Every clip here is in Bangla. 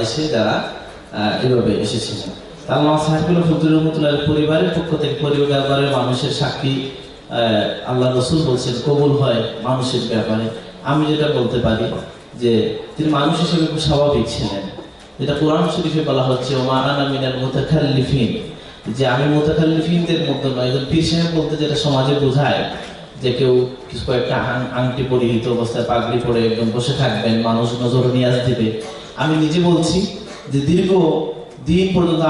বাংলাদেশে যারা এভাবে এসেছিলেন। আল্লামা সাহেবুল্লাহ ফজলুর রহমতুল্লাহ পরিবারের পক্ষ থেকে পরিবারের মানুষের সাক্ষী আল্লাহ রসুল বলছেন কবুল হয় মানুষের ব্যাপারে। আমি যেটা বলতে পারি যে তিনি মানুষ হিসেবে খুব স্বাভাবিক ছিলেন, যেটা কোরআন শরীফে বলা হচ্ছে ওমা আনা মিনাল মুতাকাল্লিফিন, যে আমি মুতাকাল্লিফিনদের মধ্যে নয়। একজন পীর সাহেব বলতে যেটা সমাজে বোঝায় যে কেউ কিছু কয়েকটা আংটি পরিহিত অবস্থায় পাগড়ি পরে একদম বসে থাকবেন, মানুষ নজর নিয়াজ দিবে। আমি নিজে বলছি যে দীর্ঘ দিন পর্যন্ত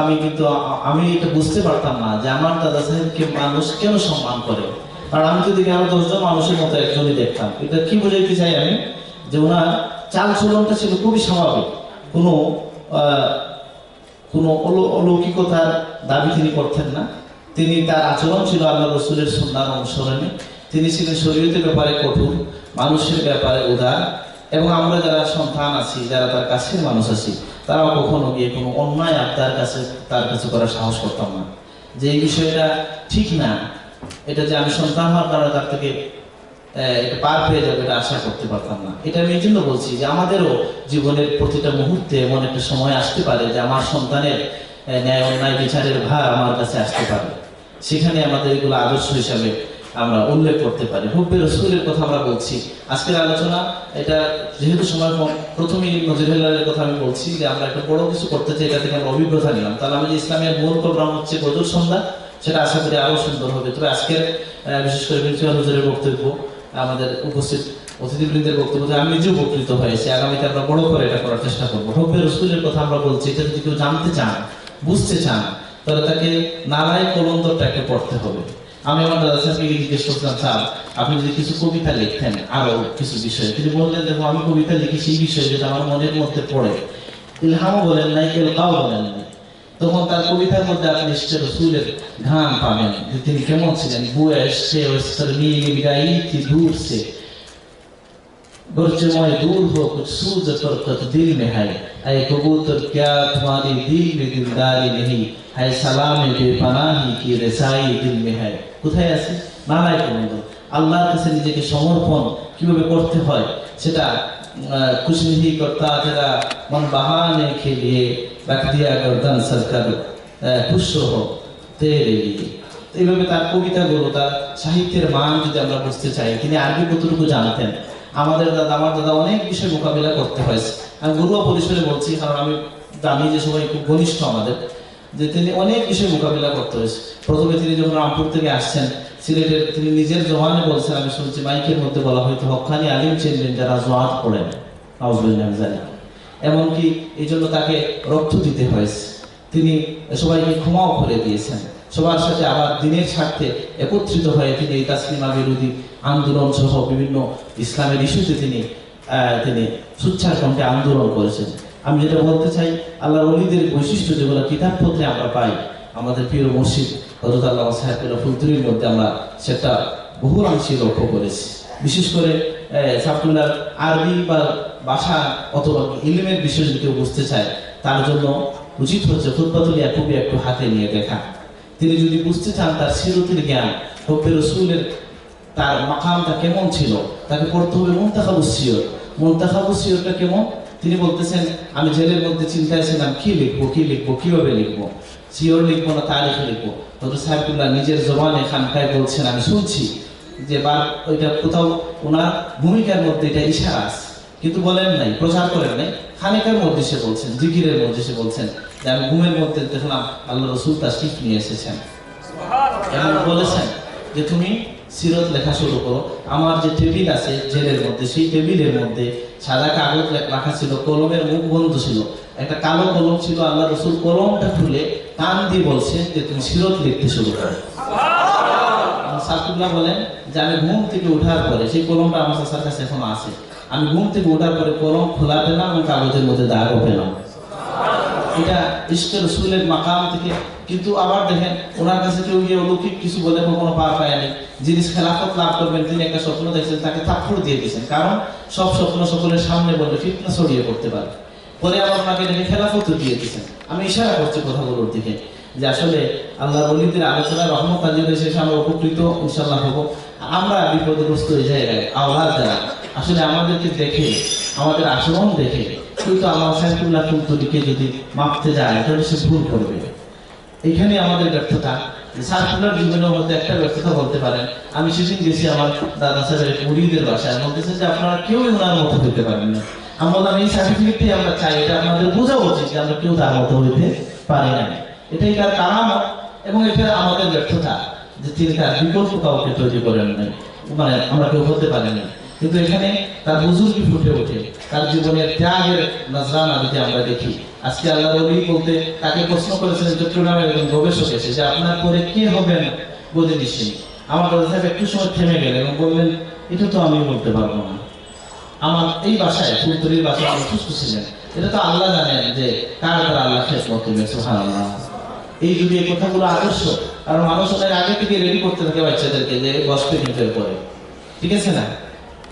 আমি এটা বুঝতে পারতাম না যে আমার দাদা সাহেবকে মানুষ কেন সম্মান করে। আর আমি যদি আরো 10 জন মানুষের মতো একজনই দেখতাম। এটা কি বোঝাইতে চাই আমি, যে ওনার চাল চলনটা ছিল খুবই স্বাভাবিক, কোনো অলৌকিকতার দাবি তিনি করতেন না। তিনি তার আচরণ ছিল আল্লাহ রসুলের সুন্নাহ অনুসরণে। তিনি ছিলেন শরীয়তের ব্যাপারে কঠোর, মানুষের ব্যাপারে উদার, এবং আমরা যারা সন্তান আছি, যারা তার কাছের মানুষ আছি, তারাও কখনো গিয়ে কোনো অন্যায় তার কাছে করার সাহস করতাম না। যে এই বিষয়টা ঠিক না, এটা যে আমি সন্তান হওয়ার কারণে তার থেকে এটা পার পেয়ে যাবে এটা আশা করতে পারতাম না। এটা আমি এই জন্য বলছি যে আমাদেরও জীবনের প্রতিটা মুহূর্তে এমন একটা সময় আসতে পারে যে আমার সন্তানের ন্যায় অন্যায় বিচারের ভার আমার কাছে আসতে পারে। সেখানে আমাদের এগুলো আদর্শ হিসাবে আমরা উল্লেখ করতে পারি। হুব্বে রসুলের কথা আমরা বলছি আজকের আলোচনা। এটা যেহেতু সময় কম, প্রথমেই নজরুলের কথা আমি বলছি যে আমরা একটা বড় কিছু করতে চাই, এটা থেকে আমরা অভিজ্ঞতা নিলাম। তাহলে আমি যে ইসলামের মূল প্রোগ্রাম হচ্ছে বদর সন্ধ্যা, সেটা আশা করি আরো সুন্দর হবে। তবে আজকের বিশেষ করে প্রিন্সিপাল হুজুরের বক্তব্য, আমাদের উপস্থিত অতিথিবৃন্দের বক্তব্য, আমি নিজেও উপকৃত হয়েছি। আগামীতে আমরা বড় করে এটা করার চেষ্টা করবো। হুব্বে রসুলের কথা আমরা বলছি, এটা যদি কেউ জানতে চান, বুঝতে চান, তাহলে তাকে নারায় কলন্দরটা একটা পড়তে হবে। আমি আমার দাদা সাহেবকে জিজ্ঞেস করছিলাম, স্যার আপনি যদি কিছু কবিতা লিখতেন আরো কিছু বিষয়ে, তিনি বললেন দেখো আমি কবিতা লিখি সেই বিষয়ে যেটা আমার মনের মধ্যে পড়ে। ইলহামও বলেন নাই, এলকাও বলেন নাই। তখন তার কবিতার মধ্যে আপনি নিশ্চয় রসুলের ঘ্রাণ পাবেন যে তিনি কেমন ছিলেন। বুয়ে সে দূর সে गुर्जमय दूर हो कुछ सूझ पर कत दिल में है ऐ कबूतर क्या तुम्हारी दिल में दिलदारी नहीं है सलाम बेपनाही की रसाई दिल में है। কোথায় আছে নানায় কলন্দ। আল্লাহর কাছে নিজেকে সমর্পণ কিভাবে করতে হয় সেটা कुछ नहीं करता तेरा मन बहाने के लिए रख दिया गर्दन सरकार खुश हो तेरे लिए। এইভাবে তার কবিতাগুলো, তার সাহিত্যের মান যদি আমরা বুঝতে চাই, তিনি আরবি কতটুকু জানতেন। আমার দাদা অনেক বিষয় মোকাবিলা করতে হয়েছে। আমি ঘরোয়া পরিসরে বলছি কারণ আমি জানি যে সবাই খুব ঘনিষ্ঠ আমাদের, যে তিনি অনেক বিষয় মোকাবিলা করতে হয়েছে। প্রথমে তিনি যখন রামপুর থেকে আসছেন সিলেটের, তিনি নিজের জওয়ানে বলছেন, আমি শুনছি মাইকের মধ্যে বলা হয়তো হক্কানি আলিম চিনবেন যারা জওয়াত পড়েন, এমনকি এই জন্য তাকে রক্ত দিতে হয়েছে। তিনি সবাইকে ক্ষমাও করে দিয়েছেন। সবার সাথে আবার দিনের স্বার্থে একত্রিত হয়ে তিনি এই তাসলিমা বিরোধী আন্দোলন সহ বিভিন্ন ইসলামের ইস্যুতে তিনি সুচ্ছার কণ্ঠে আন্দোলন করেছেন। আমি যেটা বলতে চাই, আল্লাহর ওলিদের বৈশিষ্ট্য যেগুলো কিতাবপত্রে আমরা পাই, আমাদের প্রিয় মুর্শিদ হযরত আল্লামা সাহেবুল্লাহ ফজলুর মধ্যে আমরা সেটা বহুলাংশে লক্ষ্য করেছি। বিশেষ করে সাফুল্লাহ আরবি বা ভাষা অথবা ইলমের বিষয় যদি কেউ বুঝতে চায়, তার জন্য উচিত হচ্ছে খুতবাতুল ইয়াকুবি একটু হাতে নিয়ে দেখা। তিনি যদি বুঝতে চান তার সিরতের জ্ঞান, হুব্বে রসুলের তার মাকামটা কেমন ছিল, তাকে পড়তে হবে মুনতাখাবুস সিয়র। মুনতাখাবুস সিয়রটা কেমন? তিনি বলতেছেন আমি জেলের মধ্যে চিন্তায় ছিলাম কি লিখবো, কিভাবে লিখবো, সিয়র লিখবো না তারিখ লিখবো। হযরত সাহেবুল্লাহ নিজের জবানে খানকায় বলছেন, আমি শুনছি যে ওইটা কোথাও ওনার ভূমিকার মধ্যে এটা ইশারা আছে, কিন্তু বলেন নাই, প্রচার করেন নাই। খানিকার মধ্যে সে বলছেন, জিকিরের মধ্যে সে বলছেন যে আমি ঘুমের মধ্যে দেখলাম আল্লাহ রসুল তাশরিফ নিয়ে এসেছেন। এমন বলেছেন যে তুমি সিরত লেখা শুরু করো। আমার যে টেবিল আছে জেলের মধ্যে, সেই টেবিলের মধ্যে সাদা কাগজ রাখা ছিল, কলমের মুখ বন্ধ ছিল, একটা কালো কলম ছিল। আল্লাহ রসুল কলমটা খুলে টান দিয়ে বলছে যে তুমি সিরত লিখতে শুরু করো। সাফুল্লাহ বলেন যে আমি ঘুম থেকে ওঠার পরে, সেই কলমটা আমার চাচার কাছে এখনো আছে, আমি ঘুম থেকে ওঠার পরে কলম খোলা পেলাম এবং কাগজের মধ্যে দাগও পেলাম। এটা ইশকে রসুলের মাকাম থেকে। কিন্তু আবার দেখেন ওনার কাছে কেউ গিয়ে অলৌকিক কিছু বলে কখনো পার পায়নি। যিনি খেলাফত লাভ করবেন তিনি একটা স্বপ্ন দেখছেন, তাকে থাপ্পড় দিয়ে দিয়েছেন, কারণ সব স্বপ্ন সকলের সামনে বললে ফিতনা ছড়িয়ে পড়তে পারে। পরে আবার ওনাকে দেখে খেলাফতও দিয়ে দিয়েছেন। আমি ইশারা করছি কথাগুলোর দিকে যে আসলে আল্লাহর ওলিদের আলোচনা রহমত আজিম শেষে আমরা উপকৃত ইনশাআল্লাহ হব। আমরা বিপদগ্রস্ত এই জায়গায় আওলাদ যারা আসলে আমাদেরকে দেখে, আমাদের আচরণ দেখে কিন্তু আমার সাইফুল্লাহ কুলতুলিকে যদি মাপতে যায় তাহলে সে ভুল করবে। এখানে আমাদের ব্যর্থতা। সাইফুল্লাহর জীবনের মধ্যে একটা ব্যর্থতা বলতে পারেন, আমি সেদিন গেছি আমার দাদা সাহেবের মুরিদের বাসায়, বলতেছে যে আপনারা কেউই ওনার মতো হইতে পারেন না। আমরা বললাম এই সার্টিফিকেটটি আমরা চাই, এটা আপনাদের বোঝা উচিত যে আমরা কেউ তার মতো হইতে পারি না। এটাই তার কারামত এবং এটা আমাদের ব্যর্থতা যে তিনি তার বিকল্প কাউকে তৈরি করেন নাই, মানে আমরা কেউ হতে পারিনি। কিন্তু এখানে তার বুজুর্গি ফুটে ওঠে, তার জীবনের ত্যাগের নজরানা যদি আমরা দেখি। আজকে আল্লাহর ওলি বলতে তাকে প্রশ্ন করেছিলেন চট্টগ্রামের একজন গবেষক এসে যে আপনার পরে কে হবেন বলে দিচ্ছেন। আমার দাদা সাহেব একটু সময় থেমে গেলেন এবং বললেন এটা তো আমি বলতে পারবো না। আমার এই বাসায় ফুলতলির বাসায় অসুস্থ ছিলেন, এটা তো আল্লাহ জানেন যে কার দ্বারা আল্লাহ খেদমত করবে। সুবহানাল্লাহ। এই যুগে এই কথাগুলো আদর্শ, কারণ মানুষ অনেক আগে থেকে রেডি করতে থাকে বাচ্চাদেরকে যে বসবে কিন্তু পরে, ঠিক আছে না?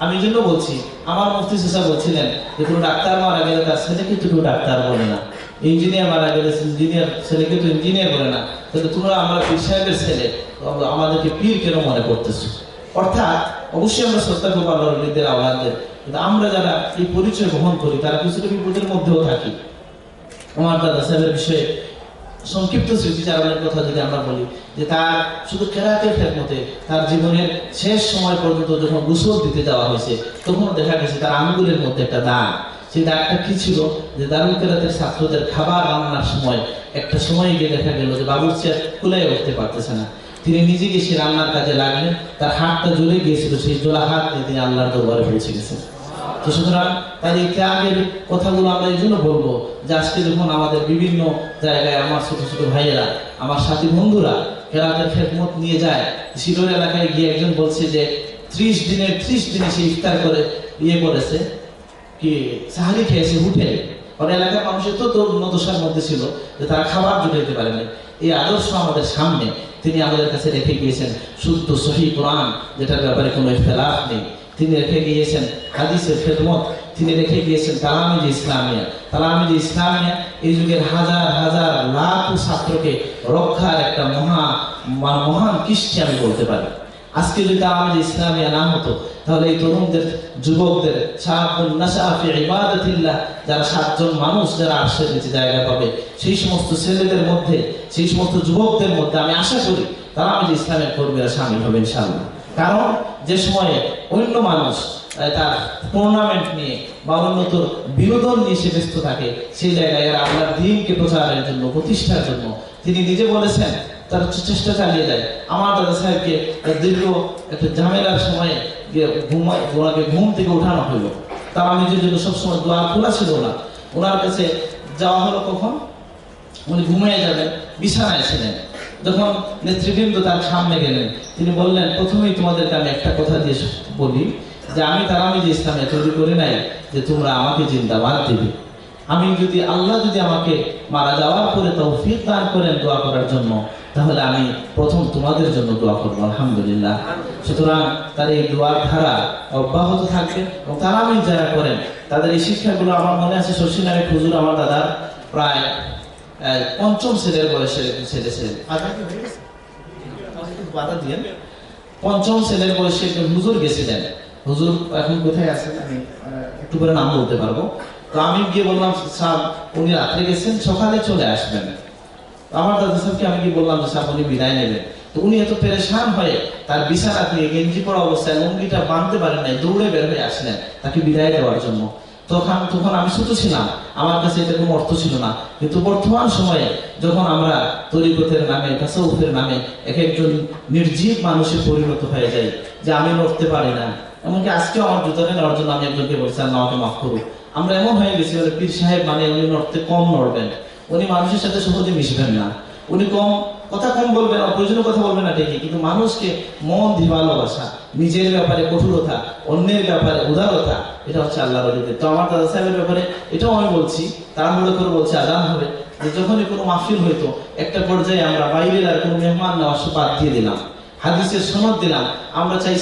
আমি এই জন্য বলছি, আমার মুফতি চাচা বলছিলেন যে কোনো ডাক্তার মারা গেলে তার ছেলেকে তো কেউ ডাক্তার বলে না, ইঞ্জিনিয়ার মারা গেলে ইঞ্জিনিয়ার ছেলেকে তো ইঞ্জিনিয়ার বলে না। তাহলে তোমরা আমরা পীর সাহেবের ছেলে, আমাদেরকে পীর কেন মনে করতেছো? অর্থাৎ অবশ্যই আমরা শ্রদ্ধা করবো আল্লাহর ওলিদের আওলাদদের, কিন্তু আমরা যারা এই পরিচয় বহন করি তারা কিছুটা বিপদের মধ্যেও থাকি। আমার দাদা সাহেবের বিষয়ে সংক্ষিপ্ত স্মৃতিচারণের কথা যদি আমরা বলি, যে তার শুধু কেরাতের খেদমতে তার জীবনের শেষ সময় পর্যন্ত যখন গোসল দিতে যাওয়া হয়েছে তখন দেখা গেছে তার আঙ্গুলের মধ্যে একটা দাগ। সেই দাগটা কি ছিল? যে দারুল কেরাতের ছাত্রদের খাবার রান্নার সময় একটা সময় গিয়ে দেখা গেল যে বাবুর্চি আর কুলায় উঠতে পারতেছে না, তিনি নিজে গিয়ে সে রান্নার কাজে লাগলেন, তার হাতটা জ্বলে গিয়েছিল, সেই জ্বলা হাত নিয়ে তিনি আল্লাহর দরবারে পৌঁছে গেছেন। তো সুতরাং তার এই ত্যাগের কথাগুলো আমরা এই জন্য বলবো যে আজকে যখন আমাদের বিভিন্ন জায়গায় আমার ছোট ছোট ভাইয়েরা, আমার সাথী বন্ধুরা কেরাতের খেদমত নিয়ে যায়, শিলোর এলাকায় গিয়ে একজন বলছে যে 30 দিনে সে ইফতার করে করেছে, কি সাহারি খেয়েছে হোটেলে। কারণ এলাকার মানুষের তো নদশার মধ্যে ছিল যে তারা খাবার জুটাইতে পারেনি। এই আদর্শ আমাদের সামনে তিনি আমাদের কাছে রেখে গিয়েছেন শুদ্ধ সহিহ কোরআন, যেটার ব্যাপারে কোনো ইখতিলাফ নেই। তিনি রেখে গিয়েছেন হাদিসের খেদমত, তিনি রেখে গিয়েছেন তালামিজ ইসলামিয়া। তালামিজ ইসলামিয়া এই যুগের হাজার হাজার লাখ ছাত্রকে রক্ষার একটা মহান কৃষ্টি আমি বলতে পারি। আজকে যদি তালামিজ ইসলামিয়া না হতো তাহলে এই তরুণদের, যুবকদের, শাবুন নাশা ফি ইবাদাতিল্লাহ, যারা 7 জন মানুষ যারা আরশের নিচে জায়গা পাবে, সেই সমস্ত ছেলেদের মধ্যে, সেই সমস্ত যুবকদের মধ্যে আমি আশা করি তালামিজ ইসলামের কর্মীরা শামিল হবে ইনশাআল্লাহ। কারণ যে সময়ে অন্য মানুষ তার টুর্নামেন্ট নিয়ে বা উন্নত বিনোদন নিয়ে সে ব্যস্ত থাকে, সেই জায়গায় এরা আল্লাহর দ্বীনকে প্রচারের জন্য, প্রতিষ্ঠার জন্য তিনি নিজে বলেছেন তার চেষ্টা চালিয়ে যায়। আমার দাদা সাহেবকে দীর্ঘ একটা ঝামেলার সময়ে ওনাকে ঘুম থেকে উঠানো হলো, তারা নিজের জন্য সবসময় দোয়া খোলা ছিল না। ওনার কাছে যাওয়া হলো কখন? উনি ঘুমিয়ে যাবেন, বিছানায় ছিলেন। যখন নেতৃবৃন্দ তার সামনে গেলেন, তিনি বললেন প্রথমেই তোমাদেরকে আমি একটা কথা দিয়ে বলি যে আমি তালামিজ ইসলামে তৈরি করে নাই যে তোমরা আমাকে জিন্দাবাদ দিবে। আমি যদি আল্লাহ যদি আমাকে মারা যাওয়ার পরে তৌফিক দান করেন দোয়া করার জন্য, তাহলে আমি প্রথম তোমাদের জন্য দোয়া করবো আলহামদুলিল্লাহ। সুতরাং তার এই দোয়ার ধারা অব্যাহত থাকবে এবং তালামিজ যারা করেন তাদের এই শিক্ষাগুলো আমার মনে আছে শশীনারায়ণ হুজুর আমার দাদার প্রায় 5ম শ্রেণীর বয়সের ছেলে ছিলেন। বাধা দিয়ে 5ম শ্রেণীর বয়সে একজন হুজুর গেছিলেন। হুজুর এখন কোথায় আছেন আমি একটু পরে নাম বলতে পারবো। তো আমি গিয়ে বললাম স্যার উনি রাত্রে গেছেন, সকালে চলে আসবেন। আমার দাদা সাহেবকে আমি কি বললাম যে স্যার উনি বিদায় নেবেন। তো উনি এত পেরেশান হয়ে তার বিছানা থেকে গেঞ্জি পরা অবস্থায় লুঙ্গিটা বাঁধতে পারেন নাই, দৌড়ে বের হয়ে আসলেন তাকে বিদায় দেওয়ার জন্য। তখন আমি ছোট ছিলাম, আমার কাছে এটা কোনো অর্থ ছিল না। কিন্তু বর্তমান সময়ে যখন আমরা তরিকতের নামে, তাসাউফের নামে এক একজন নির্জীব মানুষে পরিণত হয়ে যাই যে আমি নড়তে পারি না, এমনকি আজকেও আমার জুতাটা নেওয়ার জন্য আমি একজনকে বলছি আল্লাহ আমাকে মাফ করুক। আমরা এমন হয়ে গেছি পীর সাহেব মানে উনি নড়তে কম নড়বেন, উনি মানুষের সাথে সহজে মিশবেন না, উনি কথা কম বলবেন, অপ্রয়োজনীয় কথা বলবেন না ঠিকই, কিন্তু মানুষকে মন দিয়ে ভালোবাসা, নিজের ব্যাপারে কঠোরতা, অন্যের ব্যাপারে উদারতা, এটা হচ্ছে আল্লাহর ওলিদের। তো আমার দাদা সাহেবের ব্যাপারে এটাও আমি বলছি, তাড়াহুড়ো করে বলছি আজান হবে, যে যখনই কোনো মাহফিল হইতো একটা পর্যায়ে আমরা বাইরের আর কোনো মেহমান নেওয়া বাদ দিয়ে দিলাম, হাদিসের সনদ দিলাম। আমরা চাই